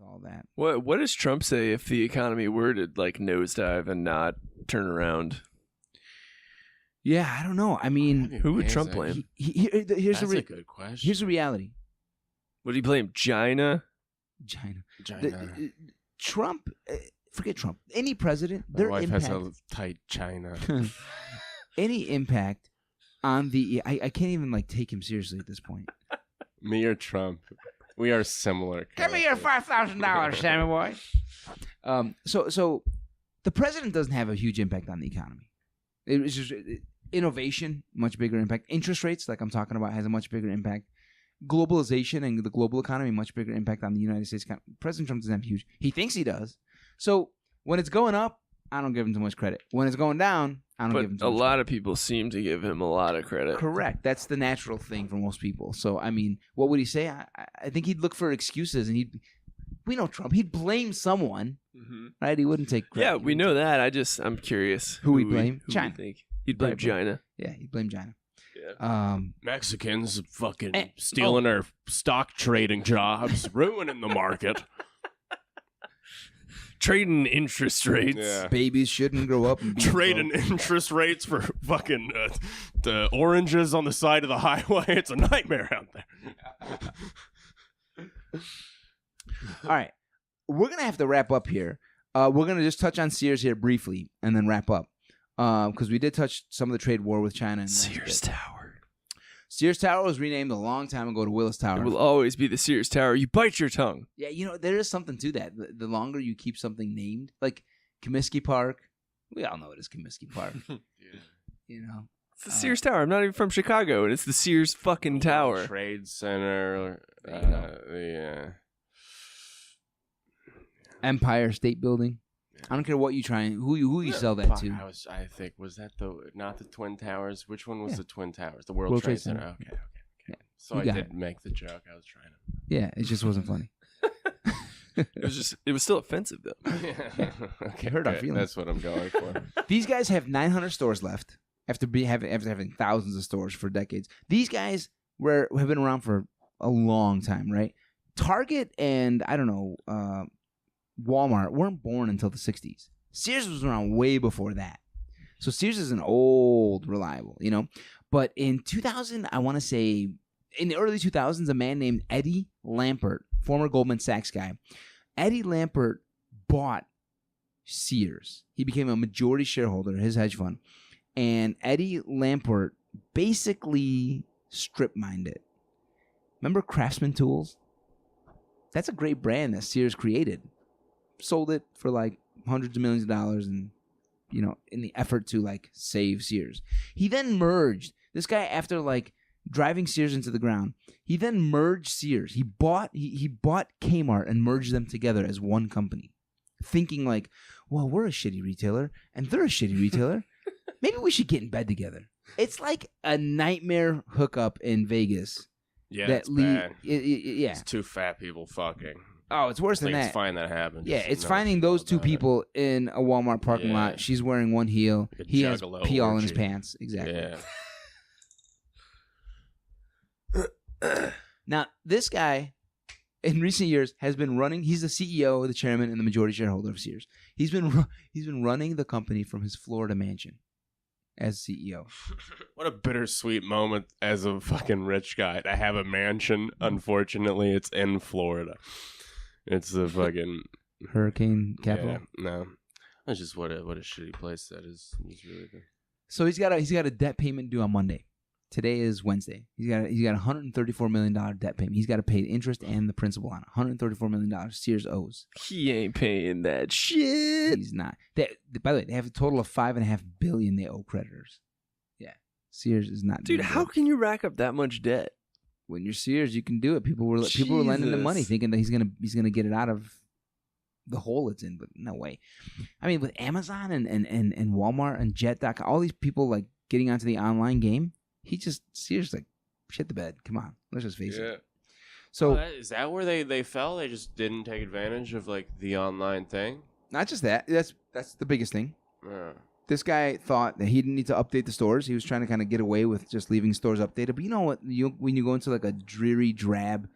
all that. What does Trump say if the economy were to like nosedive and not turn around? Yeah, I don't know. I mean, who would Trump blame? Here's That's a good question. Here's the reality. Would he blame China? China. China. Trump. Forget Trump. Any president. My Their wife impact. has a tight China. Any impact on the. I can't even like take him seriously at this point. Me or Trump, we are similar. Give me your $5,000, Sammy boy. So the president doesn't have a huge impact on the economy. It's just innovation, much bigger impact. Interest rates, like I'm talking about, has a much bigger impact. Globalization and the global economy, much bigger impact on the United States economy. President Trump doesn't have huge. He thinks he does. So when it's going up, I don't give him too much credit. When it's going down, I don't give him too much credit. But a lot of people seem to give him a lot of credit. Correct. That's the natural thing for most people. So, I mean, what would he say? I think he'd look for excuses, and we know Trump. He'd blame someone, right? He wouldn't take credit. Yeah, we know that. I'm curious. Who he'd blame? China. He'd blame China. Yeah, he'd blame China. Yeah. Mexicans fucking stealing our stock trading jobs, ruining the market. Trading interest rates. Yeah. Babies shouldn't grow up and be trading interest rates for fucking the oranges on the side of the highway. It's a nightmare out there. All right. We're going to have to wrap up here. We're going to just touch on Sears here briefly and then wrap up. Because we did touch some of the trade war with China. And Sears Tower. Sears Tower was renamed a long time ago to Willis Tower. It will always be the Sears Tower. You bite your tongue. Yeah, there is something to that. The longer you keep something named, like Comiskey Park, we all know it is Comiskey Park. Yeah. It's the Sears Tower. I'm not even from Chicago, and it's the Sears fucking Tower. Trade Center. Empire State Building. I don't care what you try who you sell that to. I think was that not the Twin Towers? Which one was the Twin Towers? The World Trade Center. Okay. Yeah. So I did make the joke. I was trying to. Yeah, it just wasn't funny. It was still offensive though. Yeah. Okay, it hurt our feelings. That's what I'm going for. These guys have 900 stores left after having thousands of stores for decades. These guys have been around for a long time, right? Target and I don't know. Walmart weren't born until the 60s. Sears was around way before that. So Sears is an old reliable, But in 2000, I want to say, in the early 2000s, a man named Eddie Lampert, former Goldman Sachs guy, Eddie Lampert bought Sears. He became a majority shareholder, his hedge fund. And Eddie Lampert basically strip-mined it. Remember Craftsman Tools? That's a great brand that Sears created. Sold it for like hundreds of millions of dollars and, in the effort to like save Sears. He then merged. This guy, after like driving Sears into the ground, he then merged Sears. He bought Kmart and merged them together as one company. Thinking like, well, we're a shitty retailer and they're a shitty retailer. Maybe we should get in bed together. It's like a nightmare hookup in Vegas. Yeah, that's bad. Yeah. It's two fat people fucking. Oh, it's worse than that. It's fine that happened. Yeah, it's finding those two people in a Walmart parking lot. She's wearing one heel. He has pee all in his pants. Exactly. Yeah. Now, this guy, in recent years, has been running. He's the CEO, the chairman, and the majority shareholder of Sears. He's been running the company from his Florida mansion as CEO. What a bittersweet moment as a fucking rich guy to have a mansion. Unfortunately, it's in Florida. It's the fucking hurricane capital. Yeah, no, that's just what a shitty place that is. It's really good. So he's got a debt payment due on Monday. Today is Wednesday. He's got a $134 million debt payment. He's got to pay the interest and the principal on it. $134 million Sears owes. He ain't paying that shit. He's not. By the way, they have a total of $5.5 billion they owe creditors. Yeah, Sears is not. Dude, how can you rack up that much debt? When you're Sears, you can do it. People were lending him money, thinking that he's gonna get it out of the hole it's in, but no way. I mean, with Amazon and Walmart and Jet.com, all these people like getting onto the online game, Sears like shit the bed. Come on, let's just face it. So is that where they fell? They just didn't take advantage of like the online thing. Not just that. That's the biggest thing. Yeah. This guy thought that he didn't need to update the stores. He was trying to kind of get away with just leaving stores updated. But you know what? When you go into like a dreary, drab,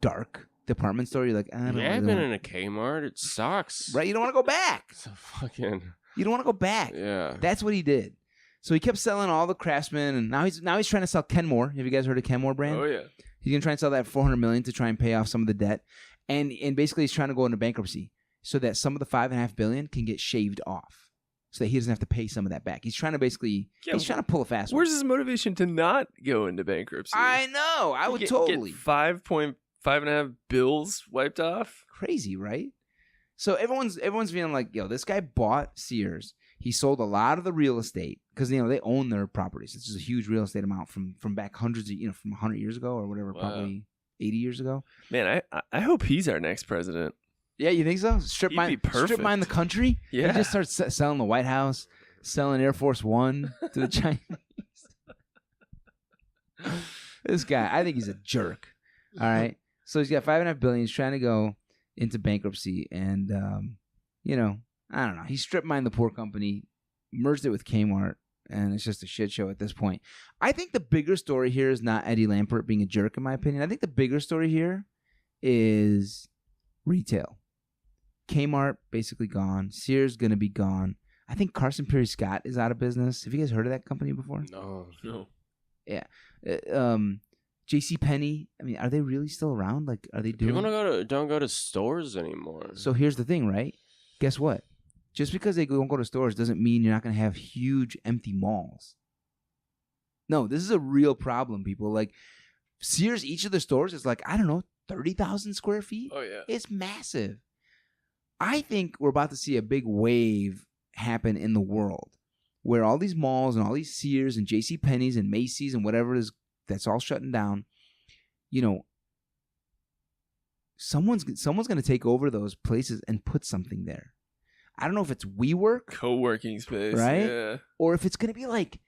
dark department store, you're like, I don't Yeah, really I've been want- in a Kmart. It sucks. right? You don't want to go back. It's a fucking You don't want to go back. yeah. That's what he did. So he kept selling all the Craftsman, and now he's trying to sell Kenmore. Have you guys heard of Kenmore brand? Oh yeah. He's gonna try and sell that for $400 million to try and pay off some of the debt, and basically he's trying to go into bankruptcy so that some of the $5.5 billion can get shaved off, so that he doesn't have to pay some of that back. He's trying to basically he's trying to pull a fast one. Where's his motivation to not go into bankruptcy? I know. I would totally get 5.5 bills wiped off. crazy, right? So everyone's feeling like, yo, this guy bought Sears. He sold a lot of the real estate because they own their properties. It's just a huge real estate amount from back hundreds of from 100 years ago or whatever, Wow. probably 80 years ago. Man, I hope he's our next president. Yeah, you think so? Strip He'd mine, be perfect. strip mine the country. Yeah. He just starts selling the White House, selling Air Force One to the Chinese. This guy, I think he's a jerk. All right, so he's got $5.5 billion. He's trying to go into bankruptcy, and I don't know. He strip mined the poor company, merged it with Kmart, and it's just a shit show at this point. I think the bigger story here is not Eddie Lampert being a jerk, in my opinion. I think the bigger story here is retail. Kmart basically gone. Sears gonna be gone. I think Carson Perry Scott is out of business. Have you guys heard of that company before? No. J.C. Penney. I mean, are they really still around? Like, are they doing? People don't go to stores anymore. So here's the thing, right? Guess what? Just because they don't go to stores doesn't mean you're not going to have huge empty malls. No, this is a real problem, people. Like, Sears, each of the stores is like, I don't know, 30,000 square feet? Oh yeah. It's massive. I think we're about to see a big wave happen in the world where all these malls and all these Sears and J.C. Penney's and Macy's and whatever it is that's all shutting down, someone's going to take over those places and put something there. I don't know if it's WeWork, Co-working space. Right? Yeah. or if it's going to be like,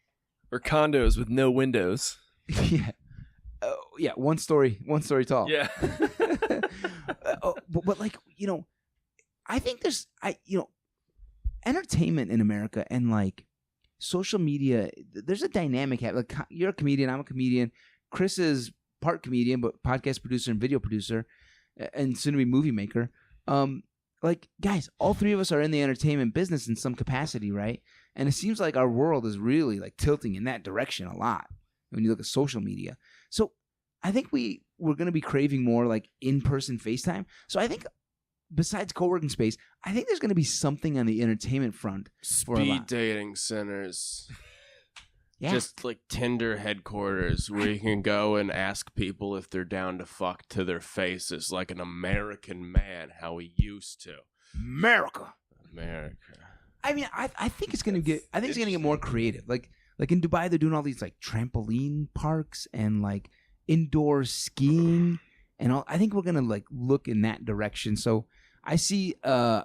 Or condos with no windows. yeah, one story tall. Yeah. But like, I think entertainment in America and like social media, there's a dynamic. Like, you're a comedian, I'm a comedian. Chris is part comedian, but podcast producer and video producer, and soon to be movie maker. Like, guys, all three of us are in the entertainment business in some capacity, right? And it seems like our world is really like tilting in that direction a lot when you look at social media. So I think we're going to be craving more like in-person FaceTime. So I think besides co-working space, I think there's going to be something on the entertainment front. For a Speed lot. dating centers. Yeah. Just like Tinder headquarters where you can go and ask people if they're down to fuck to their faces like an American man, how he used to. America. I mean, I think it's gonna get. I think it's gonna get more creative. Like in Dubai, they're doing all these like trampoline parks and like indoor skiing and all. I think we're gonna like look in that direction. So I see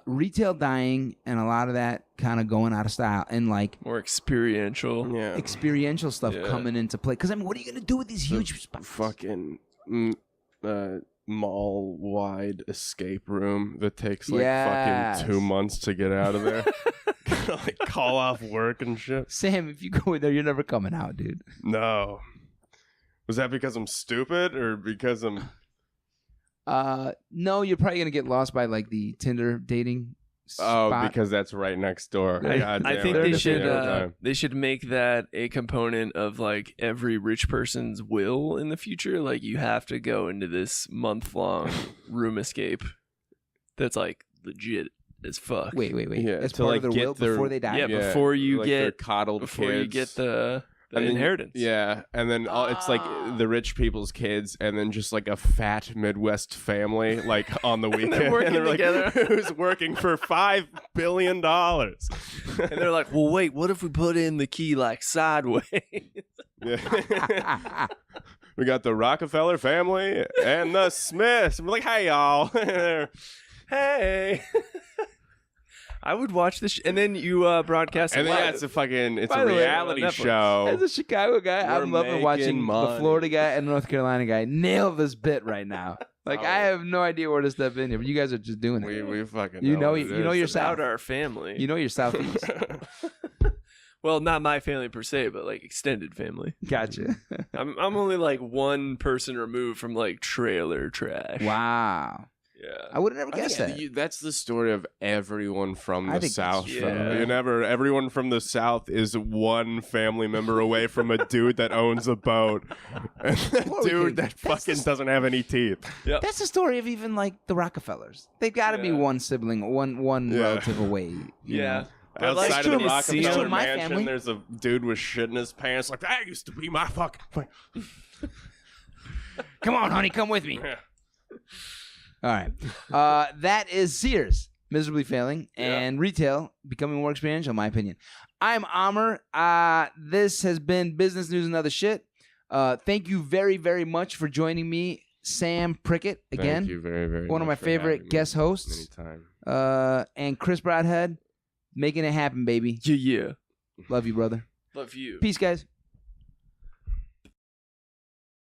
retail dying and a lot of that kind of going out of style and like More experiential. Yeah. experiential stuff Yeah. coming into play. Because I mean, what are you gonna do with these huge spots? Fucking mall-wide escape room that takes like Yes. fucking 2 months to get out of there. Like call off work and shit. Sam, if you go in there, you're never coming out, dude. No. Was that because I'm stupid or because I'm... No, you're probably gonna get lost by like the Tinder dating Oh, spot. because that's right next door. I Goddamn, think I they did should it every time. they should make that a component of like every rich person's will in the future. Like you have to go into this month-long room escape that's like legit as fuck. Wait. Yeah, That's to, part like, of their get will their- before they die. Yeah, before you like get- their coddled before kids. you get the And then- inheritance. Yeah, and then it's like the rich people's kids, and then just like a fat Midwest family, like on the weekend, they're working like, together. who's working for $5 billion. And they're like, well, wait, what if we put in the key like sideways? Yeah. We got the Rockefeller family and the Smiths. We're like, hey y'all, Hey. I would watch this, and then you broadcast it and then live. it's a By the way, reality on Netflix. show. As a Chicago guy, I'm We're loving watching making the money. Florida guy and the North Carolina guy nail this bit right now. Like, Oh. I have no idea where to step in here, but you guys are just doing it. We fucking You know what you it know is. your It's about South. our family. You know you're Southeast. Well, not my family per se, but like extended family. Gotcha. I'm only like one person removed from like trailer trash. Wow. Yeah. I would have never I guessed think that. that's the story of everyone from I the think South. that's- Though. yeah. Everyone from the South is one family member away from a dude that owns a boat. And that Poor dude kid. that That's fucking the- doesn't have any teeth. Yep. That's the story of even like the Rockefellers. They've got to be Yeah. one sibling, one Yeah. relative away. You Yeah. know? But, like, Outside true of the in- it's true in Rockefeller my mansion, family. there's a dude with shit in his pants. Like, that used to be my fucking... Come on, honey, come with me. Yeah. All right. That is Sears miserably failing and retail becoming more experiential, in my opinion. I'm Amr. This has been Business News and Other Shit. Thank you very, very much for joining me, Sam Prickett, again. Thank you very, very One of my much for having favorite me guest hosts. Anytime. And Chris Broadhead, making it happen, baby. Yeah. Love you, brother. Love you. Peace, guys.